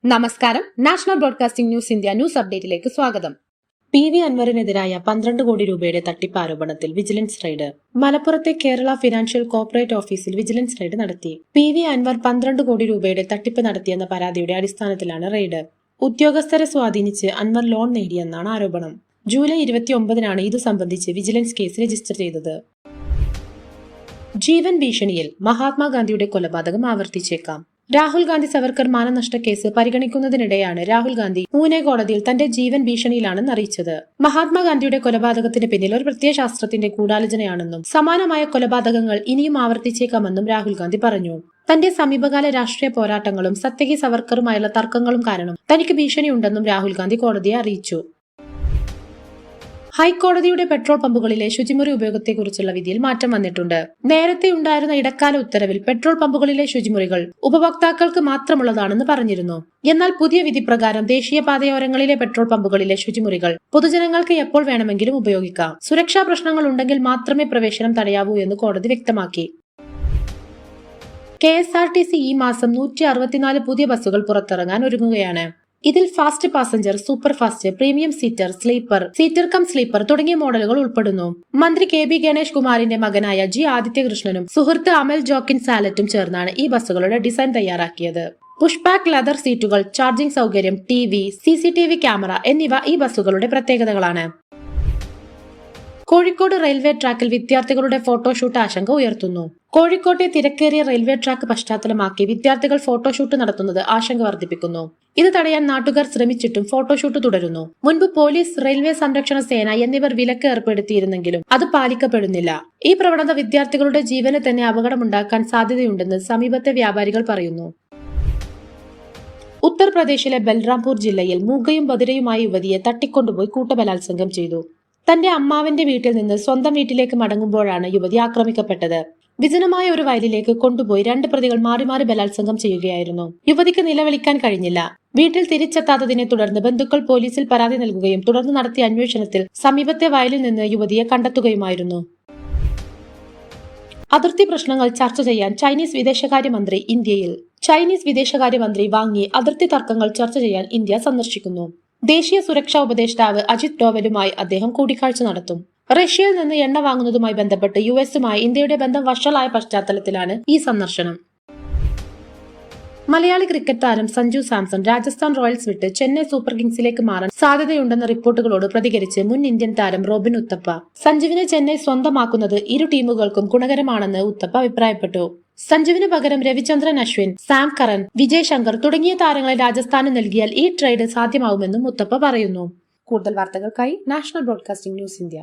നമസ്കാരം. National broadcasting news India news അപ്ഡേറ്റിലേക്ക് സ്വാഗതം. PV അൻവറിനെതിരായ 12 കോടി രൂപയുടെ തട്ടിപ്പ് ആരോപണത്തിൽ വിജിലൻസ് റെയ്ഡ്. മലപ്പുറത്തെ കേരള ഫിനാൻഷ്യൽ കോർപ്പറേറ്റ് ഓഫീസിൽ വിജിലൻസ് റെയ്ഡ് നടത്തി. PV അൻവർ 12 കോടി രൂപയുടെ തട്ടിപ്പ് നടത്തിയെന്ന പരാതിയുടെ അടിസ്ഥാനത്തിലാണ് റെയ്ഡ്. ഉദ്യോഗസ്ഥരെ സ്വാധീനിച്ച് അൻവർ ലോൺ നേടിയെന്നാണ് ആരോപണം. ജൂലൈ 29-നാണ് ഇതു സംബന്ധിച്ച് വിജിലൻസ് കേസ് രജിസ്റ്റർ ചെയ്തത്. ജീവൻ ഭീഷണിയിൽ മഹാത്മാഗാന്ധിയുടെ കൊലപാതകം ആവർത്തിച്ചേക്കാം. രാഹുൽ ഗാന്ധി സവർക്കർ മാനനഷ്ട കേസ് പരിഗണിക്കുന്നതിനിടെയാണ് രാഹുൽ ഗാന്ധി പൂനെ കോടതിയിൽ തന്റെ ജീവൻ ഭീഷണിയിലാണെന്ന് അറിയിച്ചത്. മഹാത്മാഗാന്ധിയുടെ കൊലപാതകത്തിന് പിന്നിൽ ഒരു പ്രത്യയശാസ്ത്രത്തിന്റെ ഗൂഢാലോചനയാണെന്നും സമാനമായ കൊലപാതകങ്ങൾ ഇനിയും ആവർത്തിച്ചേക്കാമെന്നും രാഹുൽ ഗാന്ധി പറഞ്ഞു. തന്റെ സമീപകാല രാഷ്ട്രീയ പോരാട്ടങ്ങളും സത്യകി സവർക്കറുമായുള്ള തർക്കങ്ങളും കാരണം തനിക്ക് ഭീഷണിയുണ്ടെന്നും രാഹുൽ ഗാന്ധി കോടതിയെ അറിയിച്ചു. ഹൈക്കോടതിയുടെ പെട്രോൾ പമ്പുകളിലെ ശുചിമുറി ഉപയോഗത്തെക്കുറിച്ചുള്ള വിധിയിൽ മാറ്റം വന്നിട്ടുണ്ട്. നേരത്തെ ഉണ്ടായിരുന്ന ഇടക്കാല ഉത്തരവിൽ പെട്രോൾ പമ്പുകളിലെ ശുചിമുറികൾ ഉപഭോക്താക്കൾക്ക് മാത്രമുള്ളതാണെന്ന് പറഞ്ഞിരുന്നു. എന്നാൽ പുതിയ വിധി പ്രകാരം ദേശീയപാതയോരങ്ങളിലെ പെട്രോൾ പമ്പുകളിലെ ശുചിമുറികൾ പൊതുജനങ്ങൾക്ക് എപ്പോൾ വേണമെങ്കിലും ഉപയോഗിക്കാം. സുരക്ഷാ പ്രശ്നങ്ങൾ ഉണ്ടെങ്കിൽ മാത്രമേ പ്രവേശനം തടയാവൂ എന്ന് കോടതി വ്യക്തമാക്കി. KSRTC ഈ മാസം 164 പുതിയ ബസ്സുകൾ പുറത്തിറങ്ങാൻ ഒരുങ്ങുകയാണ്. ഇതിൽ fast passenger, super fast, premium seater, sleeper, seater come sleeper തുടങ്ങിയ മോഡലുകൾ ഉൾപ്പെടുന്നു. മന്ത്രി KB ഗണേഷ് കുമാറിന്റെ മകനായ G ആദിത്യകൃഷ്ണനും സുഹൃത്ത് അമൽ ജോക്കിൻ സാലറ്റും ചേർന്നാണ് ഈ ബസ്സുകളുടെ ഡിസൈൻ തയ്യാറാക്കിയത്. പുഷ് ബാക്ക് ലെതർ സീറ്റുകൾ, ചാർജിംഗ് സൗകര്യം, TV, CCTV ക്യാമറ എന്നിവ ഈ ബസ്സുകളുടെ പ്രത്യേകതകളാണ്. കോഴിക്കോട് റെയിൽവേ ട്രാക്കിൽ വിദ്യാർത്ഥികളുടെ ഫോട്ടോഷൂട്ട് ആശങ്ക ഉയർത്തുന്നു. കോഴിക്കോട്ടെ തിരക്കേറിയ റെയിൽവേ ട്രാക്ക് പശ്ചാത്തലമാക്കി വിദ്യാർത്ഥികൾ ഫോട്ടോഷൂട്ട് നടത്തുന്നത് ആശങ്ക വർദ്ധിപ്പിക്കുന്നു. ഇത് തടയാൻ നാട്ടുകാർ ശ്രമിച്ചിട്ടും ഫോട്ടോഷൂട്ട് തുടരുന്നു. മുൻപ് പോലീസ്, റെയിൽവേ സംരക്ഷണ സേന എന്നിവർ വിലക്ക് ഏർപ്പെടുത്തിയിരുന്നെങ്കിലും അത് പാലിക്കപ്പെടുന്നില്ല. ഈ പ്രവണത വിദ്യാർത്ഥികളുടെ ജീവന് തന്നെ അപകടമുണ്ടാക്കാൻ സാധ്യതയുണ്ടെന്ന് സമീപത്തെ വ്യാപാരികൾ പറയുന്നു. ഉത്തർപ്രദേശിലെ ബൽറാംപൂർ ജില്ലയിൽ മൂകയും ബധിരയുമായ യുവതിയെ തട്ടിക്കൊണ്ടുപോയി കൂട്ടബലാത്സംഗം ചെയ്തു. തന്റെ അമ്മാവന്റെ വീട്ടിൽ നിന്ന് സ്വന്തം വീട്ടിലേക്ക് മടങ്ങുമ്പോഴാണ് യുവതി ആക്രമിക്കപ്പെട്ടത്. വിജനമായ ഒരു വയലിലേക്ക് കൊണ്ടുപോയി 2 പ്രതികൾ മാറി മാറി ബലാത്സംഗം ചെയ്യുകയായിരുന്നു. യുവതിക്ക് നിലവിളിക്കാൻ കഴിഞ്ഞില്ല. വീട്ടിൽ തിരിച്ചെത്താത്തതിനെ തുടർന്ന് ബന്ധുക്കൾ പോലീസിൽ പരാതി നൽകുകയും തുടർന്ന് നടത്തിയ അന്വേഷണത്തിൽ സമീപത്തെ വയലിൽ നിന്ന് യുവതിയെ കണ്ടെത്തുകയുമായിരുന്നു. അതിർത്തി പ്രശ്നങ്ങൾ ചർച്ച ചെയ്യാൻ ചൈനീസ് വിദേശകാര്യമന്ത്രി ഇന്ത്യയിൽ. ചൈനീസ് വിദേശകാര്യമന്ത്രി വാങ് യി അതിർത്തി തർക്കങ്ങൾ ചർച്ച ചെയ്യാൻ ഇന്ത്യ സന്ദർശിക്കുന്നു. ദേശീയ സുരക്ഷാ ഉപദേഷ്ടാവ് അജിത് ഡോവലുമായി അദ്ദേഹം കൂടിക്കാഴ്ച നടത്തും. റഷ്യയിൽ നിന്ന് എണ്ണ വാങ്ങുന്നതുമായി ബന്ധപ്പെട്ട് US-യുമായി ഇന്ത്യയുടെ ബന്ധം വഷളായ പശ്ചാത്തലത്തിലാണ് ഈ സന്ദർശനം. മലയാളി ക്രിക്കറ്റ് താരം സഞ്ജു സാംസൺ രാജസ്ഥാൻ റോയൽസ് വിട്ട് ചെന്നൈ സൂപ്പർ കിങ്സിലേക്ക് മാറാൻ സാധ്യതയുണ്ടെന്ന റിപ്പോർട്ടുകളോട് പ്രതികരിച്ച് മുൻ ഇന്ത്യൻ താരം റോബിൻ ഉത്തപ്പ. സഞ്ജുവിനെ ചെന്നൈ സ്വന്തമാക്കുന്നത് ഇരു ടീമുകൾക്കും ഗുണകരമാണെന്ന് ഉത്തപ്പ അഭിപ്രായപ്പെട്ടു. സഞ്ജുവിന് പകരം രവിചന്ദ്രൻ അശ്വിൻ, സാം കറൻ, വിജയ് ശങ്കർ തുടങ്ങിയ താരങ്ങളെ രാജസ്ഥാന് നൽകിയാൽ ഈ ട്രേഡ് സാധ്യമാവുമെന്നും ഉത്തപ്പ പറയുന്നു. കൂടുതൽ വാർത്തകൾക്കായി നാഷണൽ ബ്രോഡ്കാസ്റ്റിംഗ് ന്യൂസ് ഇന്ത്യ.